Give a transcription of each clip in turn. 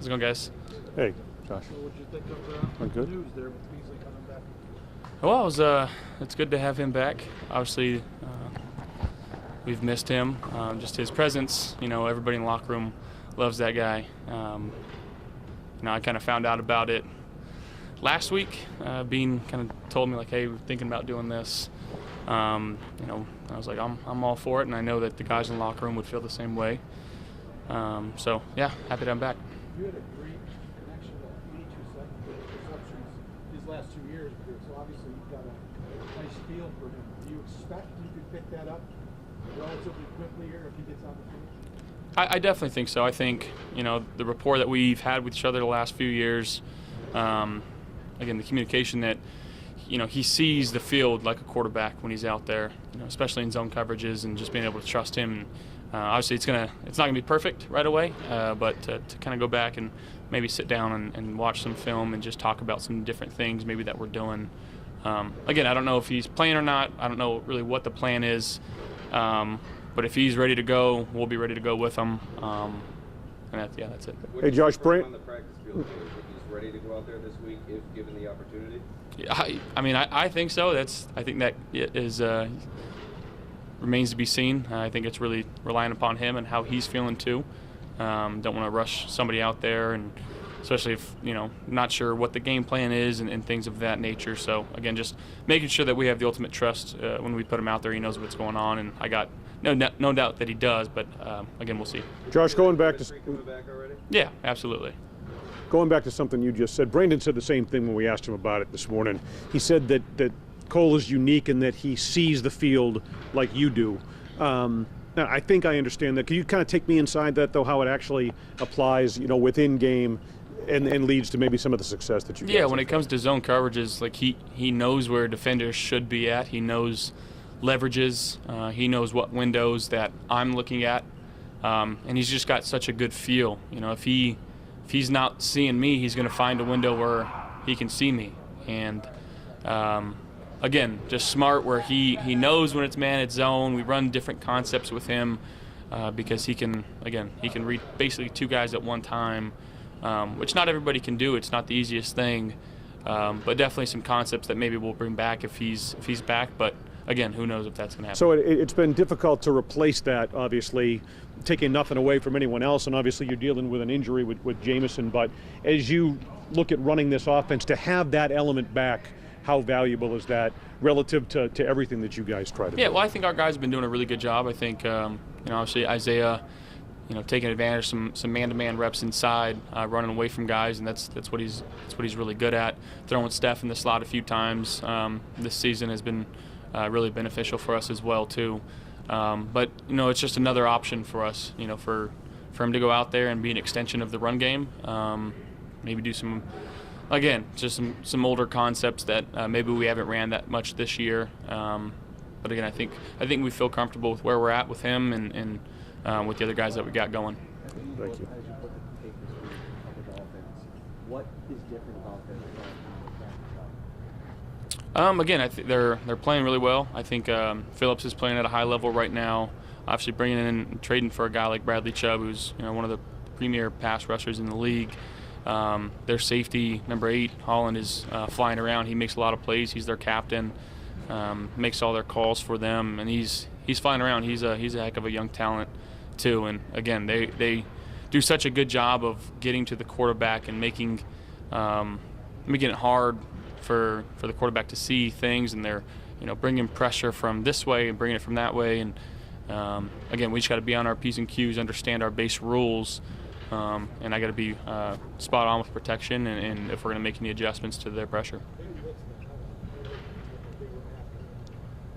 How's it going, guys? Hey, Josh. So what did you think of the news there with Beasley coming back? Well, it's good to have him back. Obviously, we've missed him. Just his presence, everybody in the locker room loves that guy. I kind of found out about it last week. Bean kind of told me, like, hey, we're thinking about doing this. I was like, I'm all for it, and I know that the guys in the locker room would feel the same way. So, yeah, happy that I'm back. You had a great connection to 82 receptions these last 2 years here, so obviously you've got a nice feel for him. Do you expect you could pick that up relatively quickly here if he gets on the field? I definitely think so. I think, the rapport that we've had with each other the last few years, again, the communication that, he sees the field like a quarterback when he's out there, especially in zone coverages, and just being able to trust him. Obviously, it's not gonna be perfect right away, but to kind of go back and maybe sit down and watch some film and just talk about some different things maybe that we're doing. Again, I don't know if he's playing or not. I don't know really what the plan is. But if he's ready to go, we'll be ready to go with him. And that's it. Hey, Josh, on the practice field, he's ready to go out there this week if given the opportunity? Yeah, I think so. I think that is remains to be seen. I think it's really relying upon him and how he's feeling too. Don't want to rush somebody out there, and especially if not sure what the game plan is and things of that nature. So again, just making sure that we have the ultimate trust when we put him out there. He knows what's going on, and I got no doubt that he does. But again, we'll see. Josh, going back to coming back already? Yeah, absolutely. Going back to something you just said, Brandon said the same thing when we asked him about it this morning. He said that Cole is unique in that he sees the field like you do. Now, I think I understand that. Can you kind of take me inside that, though, how it actually applies, within game and leads to maybe some of the success that you guys when it comes to zone coverages, like he knows where defenders should be at. He knows leverages. He knows what windows that I'm looking at. And he's just got such a good feel. If he's not seeing me, he's going to find a window where he can see me. And again, just smart where he knows when it's man, it's zone. We run different concepts with him because he can read basically two guys at one time, which not everybody can do. It's not the easiest thing, but definitely some concepts that maybe we'll bring back if he's back. But again, who knows if that's going to happen. So it's been difficult to replace that, obviously, taking nothing away from anyone else, and obviously you're dealing with an injury with Jamison. But as you look at running this offense, to have that element back, how valuable is that relative to everything that you guys try to do? Yeah, well, I think our guys have been doing a really good job. I think, obviously Isaiah, taking advantage of some man-to-man reps inside, running away from guys, and that's what he's really good at. Throwing Steph in the slot a few times this season has been really beneficial for us as well too. But it's just another option for us, for him to go out there and be an extension of the run game. Maybe do some. Again, just some older concepts that maybe we haven't ran that much this year. But again, I think we feel comfortable with where we're at with him and with the other guys that we got going. Thank you. As you look at the tape this week of the Dolphins, what is different about them? Again, I think they're playing really well. I think Phillips is playing at a high level right now. Obviously, bringing in and trading for a guy like Bradley Chubb, who's one of the premier pass rushers in the league. Their safety, number 8, Holland, is flying around. He makes a lot of plays. He's their captain, makes all their calls for them, and he's flying around. He's a heck of a young talent too. And again, they do such a good job of getting to the quarterback and making it hard for the quarterback to see things, and they're bringing pressure from this way and bringing it from that way. And again, we just got to be on our P's and Q's, understand our base rules. And I got to be spot on with protection, and if we're going to make any adjustments to their pressure.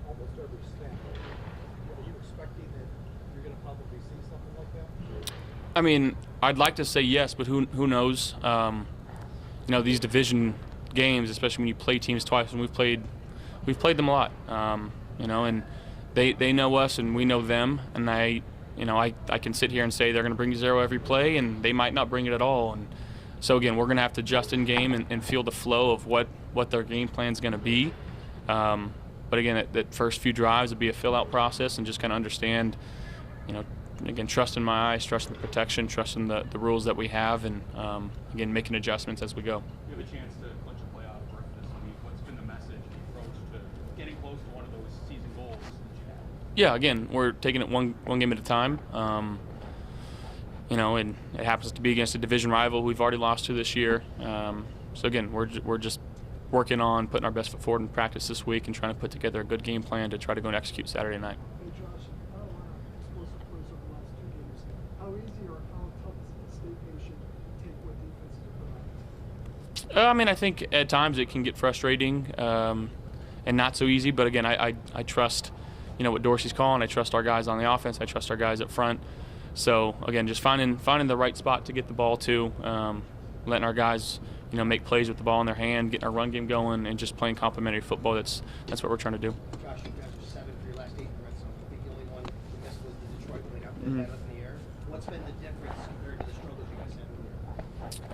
Almost every snap. Are you expecting that you're going to probably see something like that? I mean, I'd like to say yes, but who knows? These division games, especially when you play teams twice, and we've played them a lot. And they know us and we know them, and I can sit here and say they're going to bring 0 every play, and they might not bring it at all. And so again, we're going to have to adjust in game and feel the flow of what their game plan is going to be. But again, that first few drives will be a fill-out process, and just kind of understand, again, trusting my eyes, trusting the protection, trusting the rules that we have, and again, making adjustments as we go. You have a chance to clinch a playoff berth this week. What's been the message and approach to getting close to one of those season goals that you have? Yeah, again, we're taking it one game at a time. And it happens to be against a division rival who we've already lost to this year. So again, we're just working on putting our best foot forward in practice this week and trying to put together a good game plan to try to go and execute Saturday night. Hey Josh, I don't want explosive plays over the last 2 games. How easy or how tough is it to stay patient and take what defenses are providing? I think at times it can get frustrating and not so easy. But again, I trust, what Dorsey's calling. I trust our guys on the offense. I trust our guys up front. So again, just finding the right spot to get the ball to, letting our guys, make plays with the ball in their hand, getting our run game going, and just playing complementary football. That's what we're trying to do. Josh, you guys are 7 for your last 8 in the red zone. I think the only one who missed was the Detroit when they got that up in the air. What's been the difference compared to the struggles you guys had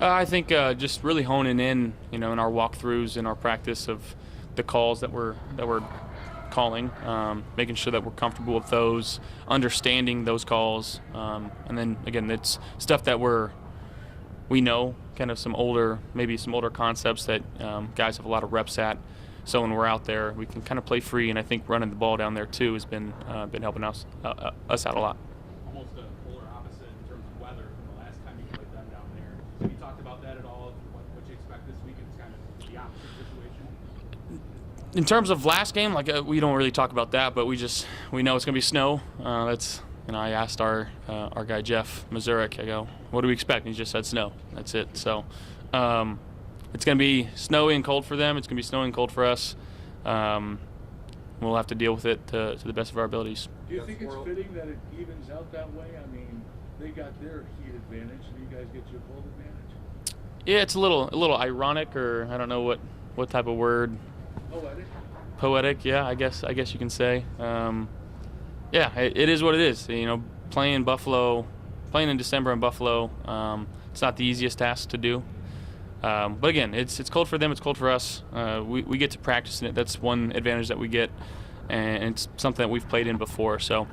earlier? I think just really honing in, in our walkthroughs and our practice of the calls that we're calling, making sure that we're comfortable with those, understanding those calls, and then again, it's stuff that we know, kind of some older concepts that guys have a lot of reps at. So when we're out there, we can kind of play free, and I think running the ball down there too has been helping us out a lot. Almost a polar opposite in terms of weather from the last time you played them down there. Have you talked about that at all? What you expect this week? It's kind of the opposite situation. In terms of last game, we don't really talk about that, but we know it's going to be snow. I asked our guy Jeff Mazurek, I go, what do we expect? And he just said snow. That's it. So it's going to be snowy and cold for them. It's going to be snowy and cold for us. We'll have to deal with it to the best of our abilities. Do you think it's fitting that it evens out that way? I mean, they got their heat advantage, and you guys get your cold advantage. Yeah, it's a little ironic, or I don't know what type of word. Poetic. Poetic, yeah, I guess you can say. Yeah, it is what it is. Playing in December in Buffalo, it's not the easiest task to do. But again, it's cold for them, it's cold for us. We get to practice in it. That's one advantage that we get, and it's something that we've played in before. So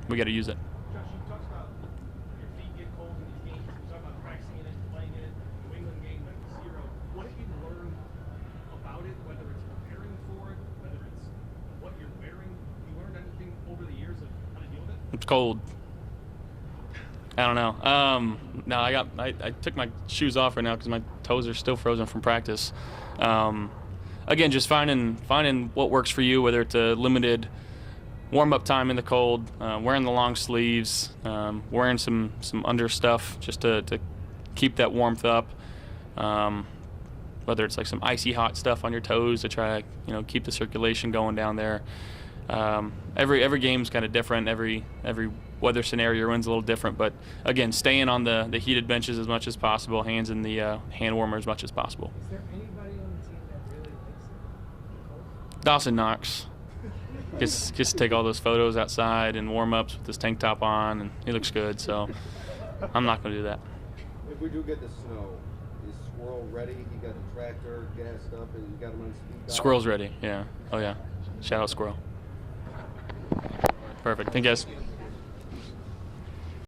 we got to use it. Josh, you talked about your feet get cold in these games. You talked about practicing in it, playing in it. New England game went 0. What have you learned about it, whether it's preparing for it, whether it's what you're wearing? Have you learned anything over the years of how to deal with it? It's cold. I don't know. No, I took my shoes off right now because my toes are still frozen from practice. Again, just finding what works for you, whether it's a limited warm-up time in the cold, wearing the long sleeves, wearing some under stuff just to keep that warmth up. Whether it's like some icy hot stuff on your toes to try to keep the circulation going down there. Every game's kind of different. Every weather scenario runs a little different. But again, staying on the heated benches as much as possible, hands in the hand warmer as much as possible. Is there anybody on the team that really likes it? Dawson Knox gets to take all those photos outside and warm ups with his tank top on, and he looks good. So I'm not going to do that. If we do get the snow, is Squirrel ready? He got the tractor gassed up and you got him on speed dial? Squirrel's ready. Yeah. Oh yeah. Shout out Squirrel. Perfect. Thank you guys.